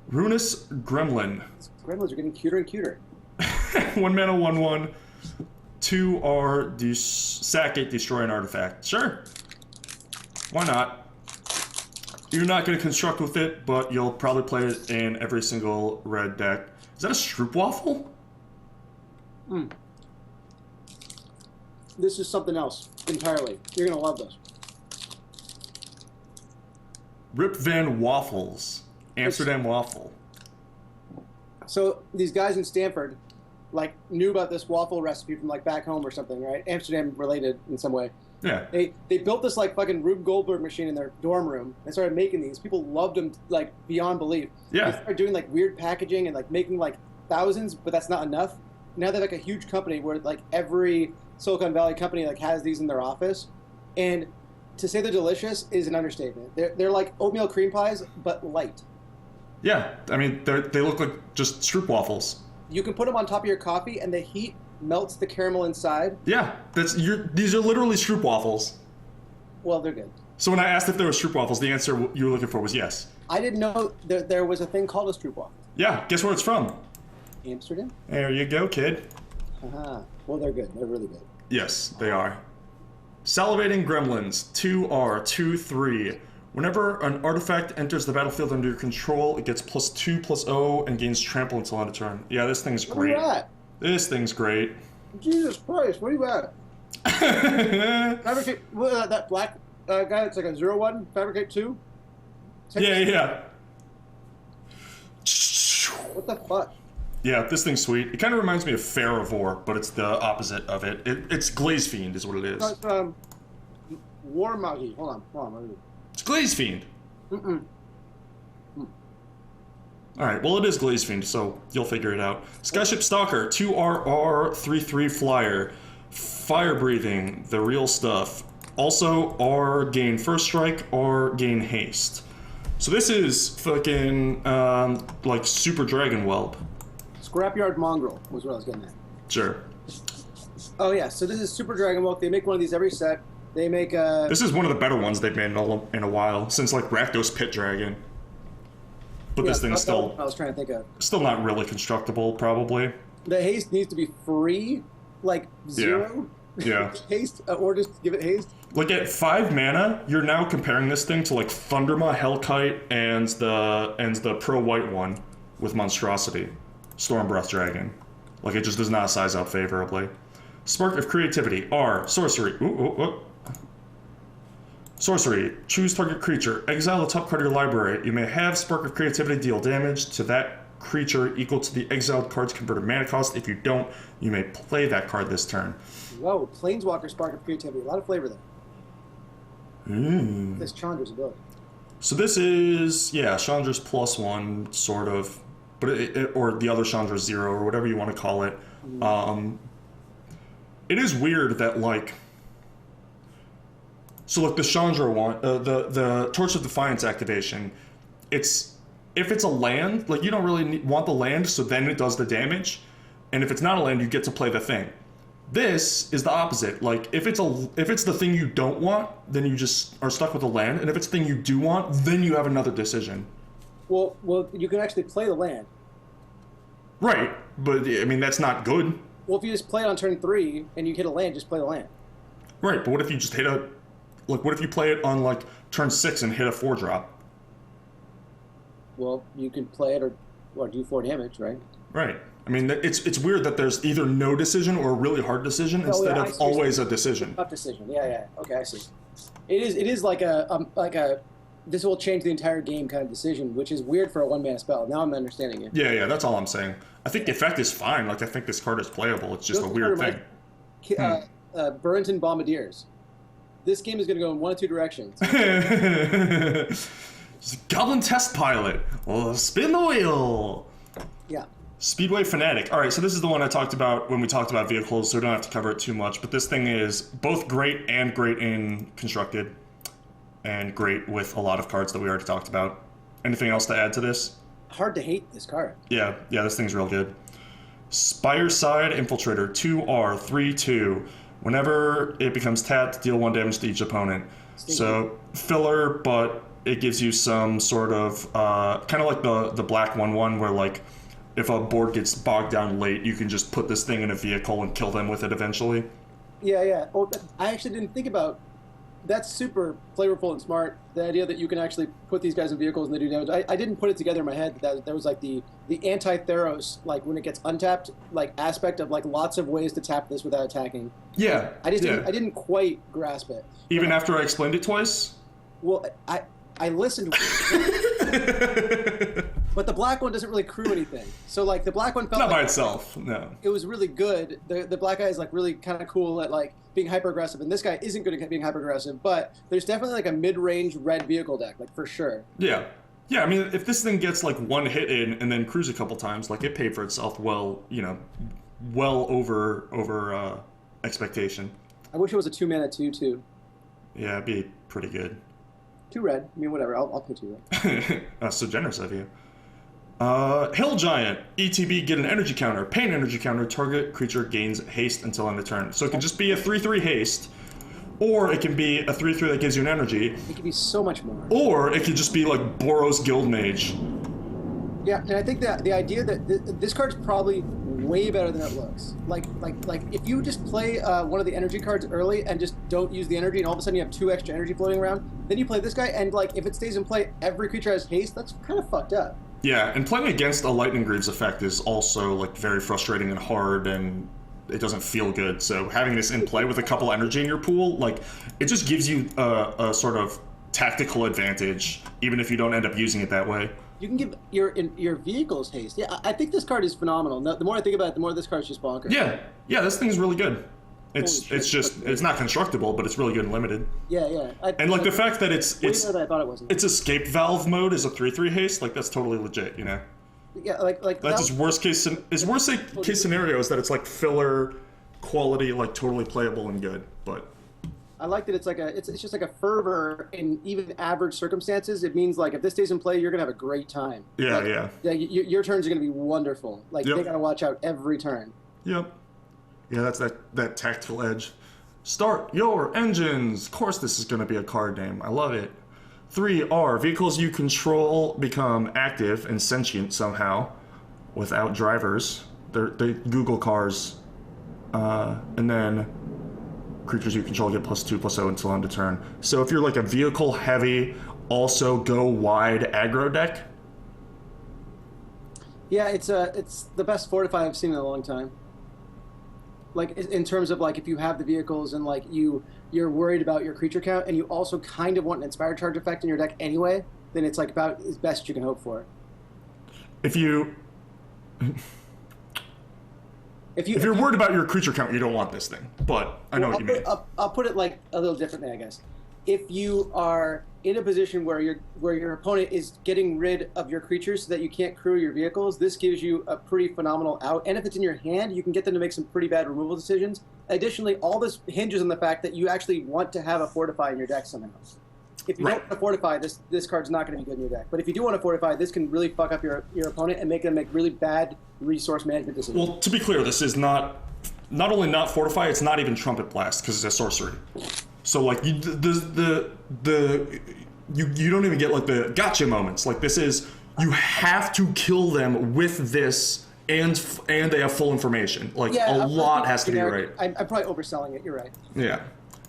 Ruinous Gremlin. Gremlins are getting cuter and cuter. 1 mana, 1/1. 2 are sack it, destroy an artifact. Sure. Why not? You're not going to construct with it, but you'll probably play it in every single red deck. Is that a Stroopwafel? This is something else entirely. You're going to love this. Rip Van Waffles. Amsterdam Waffle. So these guys in Stanford like knew about this waffle recipe from like back home or something, right? Amsterdam related in some way. Yeah. They built this like fucking Rube Goldberg machine in their dorm room and started making these. People loved them like beyond belief. Yeah. They started doing like weird packaging and like making like thousands, but that's not enough. Now they're like a huge company where like every Silicon Valley company like has these in their office, and to say they're delicious is an understatement. They're like oatmeal cream pies but light. Yeah, I mean they look like just Stroopwafels. You can put them on top of your coffee, and the heat melts the caramel inside. Yeah, these are literally Stroopwafels. Well, they're good. So when I asked if there were Stroopwafels, the answer you were looking for was yes. I didn't know there was a thing called a Stroopwafel. Yeah, guess where it's from? Amsterdam? There you go, kid. Well, they're good. They're really good. Yes, they are. Salivating Gremlins. 2R, 2/3. Whenever an artifact enters the battlefield under your control, it gets +2/+0 and gains trample until end of turn. Yeah, this thing's great. Where are you at? This thing's great. Jesus Christ, where are you at? Fabricate, that black guy that's like a 0/1, Fabricate 2? Yeah. What the fuck? Yeah, this thing's sweet. It kind of reminds me of Faravore, but it's the opposite of it. It's Glaze Fiend is what it is. No, it's, War Magi. Hold on. It's Glaze Fiend. Mm-mm. Alright, well it is Glaze Fiend, so you'll figure it out. Skyship Stalker, 2RR, 3/3 flyer. Fire breathing, the real stuff. Also, R gain first strike, R gain haste. So this is fucking, like Super Dragon Whelp. Scrapyard Mongrel was what I was getting at. Sure. Oh yeah, so this is Super Dragon Whelp. They make one of these every set. They make This is one of the better ones they've made in a while, since like Rakdos Pit Dragon. But this thing's still... I was trying to think of. Still not really constructible, probably. The haste needs to be free, like 0. Yeah. Haste, or just give it haste. Like at 5 mana, you're now comparing this thing to like Thundermaw Hellkite and the Pro White one with Monstrosity. Stormbreath Dragon. Like it just does not size up favorably. Spark of Creativity. R. Sorcery. Sorcery. Choose target creature. Exile the top card of your library. You may have Spark of Creativity deal damage to that creature equal to the exiled card's converted mana cost. If you don't, you may play that card this turn. Whoa, Planeswalker Spark of Creativity. A lot of flavor there. This Chandra's ability. So this is, yeah, Chandra's +1, sort of. But or the other Chandra's 0, or whatever you want to call it. It is weird that, like... So, like, the Chandra one, the Torch of Defiance activation, if it's a land, like, you don't really want the land, so then it does the damage. And if it's not a land, you get to play the thing. This is the opposite. Like, if it's the thing you don't want, then you just are stuck with the land. And if it's the thing you do want, then you have another decision. Well, you can actually play the land. Right, but, I mean, that's not good. Well, if you just play it on turn 3, and you hit a land, just play the land. Right, but what if you just hit a Like, what if you play it on like turn 6 and hit a 4-drop? Well, you can play it or do 4 damage, right? Right. I mean, it's weird that there's either no decision or a really hard decision instead of always a decision. Tough decision. Yeah. Okay, I see. It is like a this will change the entire game kind of decision, which is weird for a 1-mana spell. Now I'm understanding it. Yeah, that's all I'm saying. I think the effect is fine. Like, I think this card is playable. It's just a weird thing. Burrington Bombardiers. This game is going to go in one of 2 directions. Goblin Test Pilot. Oh, spin the wheel. Yeah. Speedway Fanatic. All right, so this is the one I talked about when we talked about vehicles, so we don't have to cover it too much. But this thing is both great in constructed, and great with a lot of cards that we already talked about. Anything else to add to this? Hard to hate this card. Yeah, this thing's real good. Spireside Infiltrator, 2R, 3/2. Whenever it becomes tapped, deal 1 damage to each opponent. So filler, but it gives you some sort of kind of like the black 1/1, where like if a board gets bogged down late, you can just put this thing in a vehicle and kill them with it eventually. Yeah. Oh, I actually didn't think about. That's super flavorful and smart. The idea that you can actually put these guys in vehicles and they do damage. I didn't put it together in my head that there was like the anti-Theros, like when it gets untapped, like aspect of like lots of ways to tap this without attacking. Yeah. I didn't quite grasp it. Even after I explained it twice? Well, I listened. But the black one doesn't really crew anything. So like the black one felt not like by itself, no. It was really good. The black guy is like really kind of cool at like being hyper aggressive, and this guy isn't good at being hyper aggressive. But there's definitely like a mid-range red vehicle deck, like for sure. Yeah. I mean, if this thing gets like 1 hit in and then crews a couple times, like it paid for itself well over expectation. I wish it was a 2-mana 2/2. Yeah, it'd be pretty good. 2 red. I mean, whatever. I'll pay 2 red. So generous of you. Hill Giant, ETB, get an energy counter. Pay an energy counter, target creature gains haste until end of turn. So it can just be a 3/3 haste, or it can be a 3/3 that gives you an energy. It could be so much more. Or it could just be like Boros Guildmage. Yeah, and I think that the idea that this card's probably way better than it looks. Like if you just play one of the energy cards early and just don't use the energy, and all of a sudden you have 2 extra energy floating around, then you play this guy, and like if it stays in play, every creature has haste. That's kind of fucked up. Yeah, and playing against a Lightning Greaves effect is also like very frustrating and hard, and it doesn't feel good. So having this in play with a couple energy in your pool, like it just gives you a sort of tactical advantage, even if you don't end up using it that way. You can give your vehicles haste. Yeah, I think this card is phenomenal. The more I think about it, the more this card's just bonkers. Yeah, this thing's really good. It's not constructible, but it's really good and limited. Yeah. And like the fact that it's more than I thought it was. It's escape valve mode is a 3/3 haste. Like that's totally legit, you know. Yeah, like that's his worst case. His worst case scenario is that it's like filler quality, like totally playable and good. But I like that it's like it's just like a fervor in even average circumstances. It means like if this stays in play, you're gonna have a great time. Yeah. Your turns are gonna be wonderful. Like they gotta watch out every turn. Yep. Yeah, that's that tactical edge. Start your engines. Of course, this is gonna be a card name. I love it. 3R, vehicles you control become active and sentient somehow, without drivers. They Google cars, and then creatures you control get +2/+0 until end of turn. So if you're like a vehicle heavy, also go wide aggro deck. Yeah, it's the best fortify I've seen in a long time. Like in terms of like if you have the vehicles and like you're worried about your creature count and you also kind of want an inspired charge effect in your deck anyway, then it's like about as best you can hope for. If you're worried about your creature count, you don't want this thing. But I know what you mean. I'll put it like a little differently, I guess. If you are in a position where your opponent is getting rid of your creatures so that you can't crew your vehicles, this gives you a pretty phenomenal out. And if it's in your hand, you can get them to make some pretty bad removal decisions. Additionally, all this hinges on the fact that you actually want to have a fortify in your deck somehow. If you don't want to fortify, this card's not going to be good in your deck. But if you do want to fortify, this can really fuck up your opponent and make them make really bad resource management decisions. Well, to be clear, this is not only not fortify, it's not even trumpet blast because it's a sorcery. So like you don't even get like the gotcha moments. Like this is you have to kill them with this and they have full information. Like a lot has to be right. I'm probably overselling it. You're right. Yeah,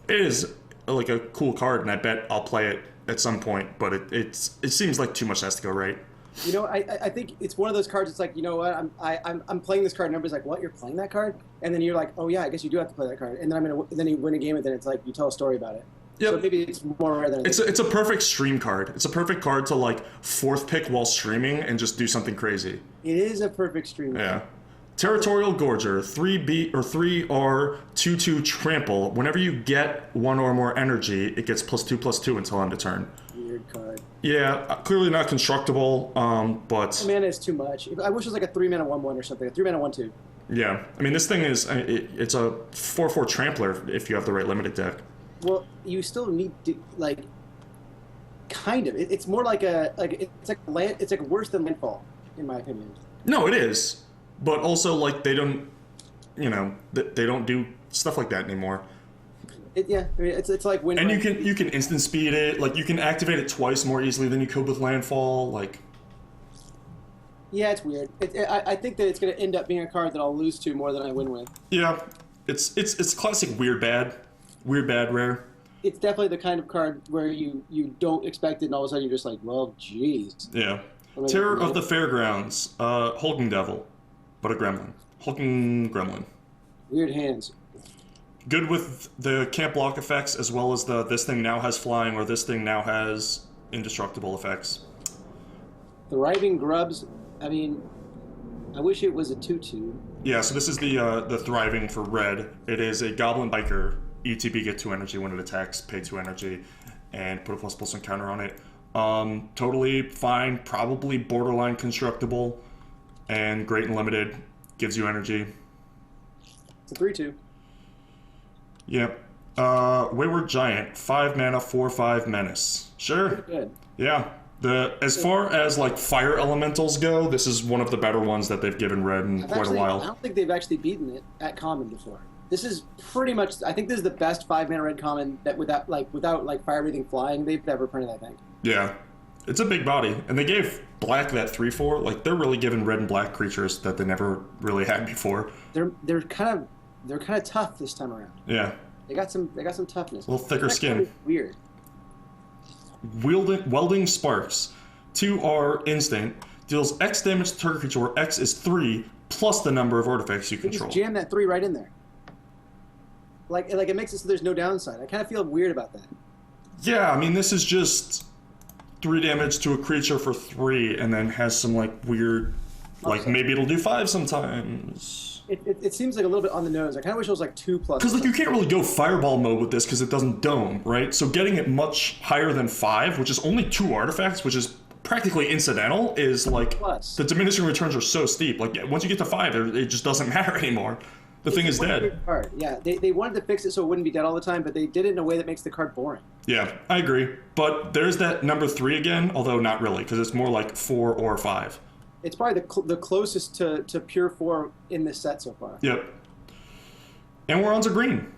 it is. like a cool card, and I bet I'll play it at some point. But it seems like too much has to go right. You know, I think it's one of those cards. It's like, you know what, I'm playing this card, and everybody's like, what, you're playing that card? And then you're like, oh yeah, I guess you do have to play that card. And then you win a game, and then it's like you tell a story about it. Yep. So maybe it's more rare than it's a perfect stream card. It's a perfect card to like fourth pick while streaming and just do something crazy. It is a perfect stream card. Yeah. Territorial Gorger, 3B or 3R, 2/2 trample. Whenever you get one or more energy, it gets +2/+2 until end of turn. Weird card. Yeah, clearly not constructible, but... Mana is too much. I wish it was like a 3-mana 1/1 or something. A 3-mana 1/2. Yeah, I mean, this thing is... it's a 4/4 trampler if you have the right limited deck. Well, you still need to, like... Kind of. It's more like a... It's like worse than Landfall, in my opinion. No, it is. But also, like, they don't... You know, they don't do stuff like that anymore. Yeah, I mean, it's like when... And you can instant speed it, like you can activate it twice more easily than you could with Landfall, like... Yeah, it's weird. I think that it's going to end up being a card that I'll lose to more than I win with. Yeah, it's classic weird bad rare. It's definitely the kind of card where you don't expect it and all of a sudden you're just like, well, jeez. Yeah. Terror of the Fairgrounds, Hulking Devil, but a gremlin. Hulking Gremlin. Weird hands. Good with the can't block effects as well as the this thing now has flying or this thing now has indestructible effects. Thriving Grubs, I mean, I wish it was a 2/2. Yeah, so this is the Thriving for red. It is a Goblin Biker. ETB, get 2 energy when it attacks, pay 2 energy, and put a ++1 counter on it. Totally fine, probably borderline constructible, and great and limited, gives you energy. It's a 3/2. Yep. Wayward Giant, 5 mana, 4/5 menace. Sure. Pretty good. Yeah. As far as like fire elementals go, this is one of the better ones that they've given red in quite a while. I don't think they've actually beaten it at common before. This is pretty much, I think this is the best 5-mana red common that without fire breathing flying they've ever printed, I think. Yeah. It's a big body. And they gave black that 3/4. Like they're really giving red and black creatures that they never really had before. They're kind of tough this time around. Yeah. They got some toughness. A little thicker skin. Weird. Welding Sparks. 2R instant. Deals X damage to target creature where X is 3 plus the number of artifacts you control. Just jam that 3 right in there. Like it makes it so there's no downside. I kind of feel weird about that. Yeah, I mean this is just 3 damage to a creature for 3 and then has some like weird, like maybe it'll do 5 sometimes. It seems like a little bit on the nose. I kind of wish it was like 2+. Because like you can't really go fireball mode with this because it doesn't dome, right? So getting it much higher than 5, which is only 2 artifacts, which is practically incidental, is like Plus. The diminishing returns are so steep. Like once you get to 5, it just doesn't matter anymore. The thing is dead. Yeah, they wanted to fix it so it wouldn't be dead all the time, but they did it in a way that makes the card boring. Yeah, I agree. But there's that number 3 again, although not really, because it's more like 4 or 5. It's probably the closest to pure 4 in this set so far. Yep. And we're on to green.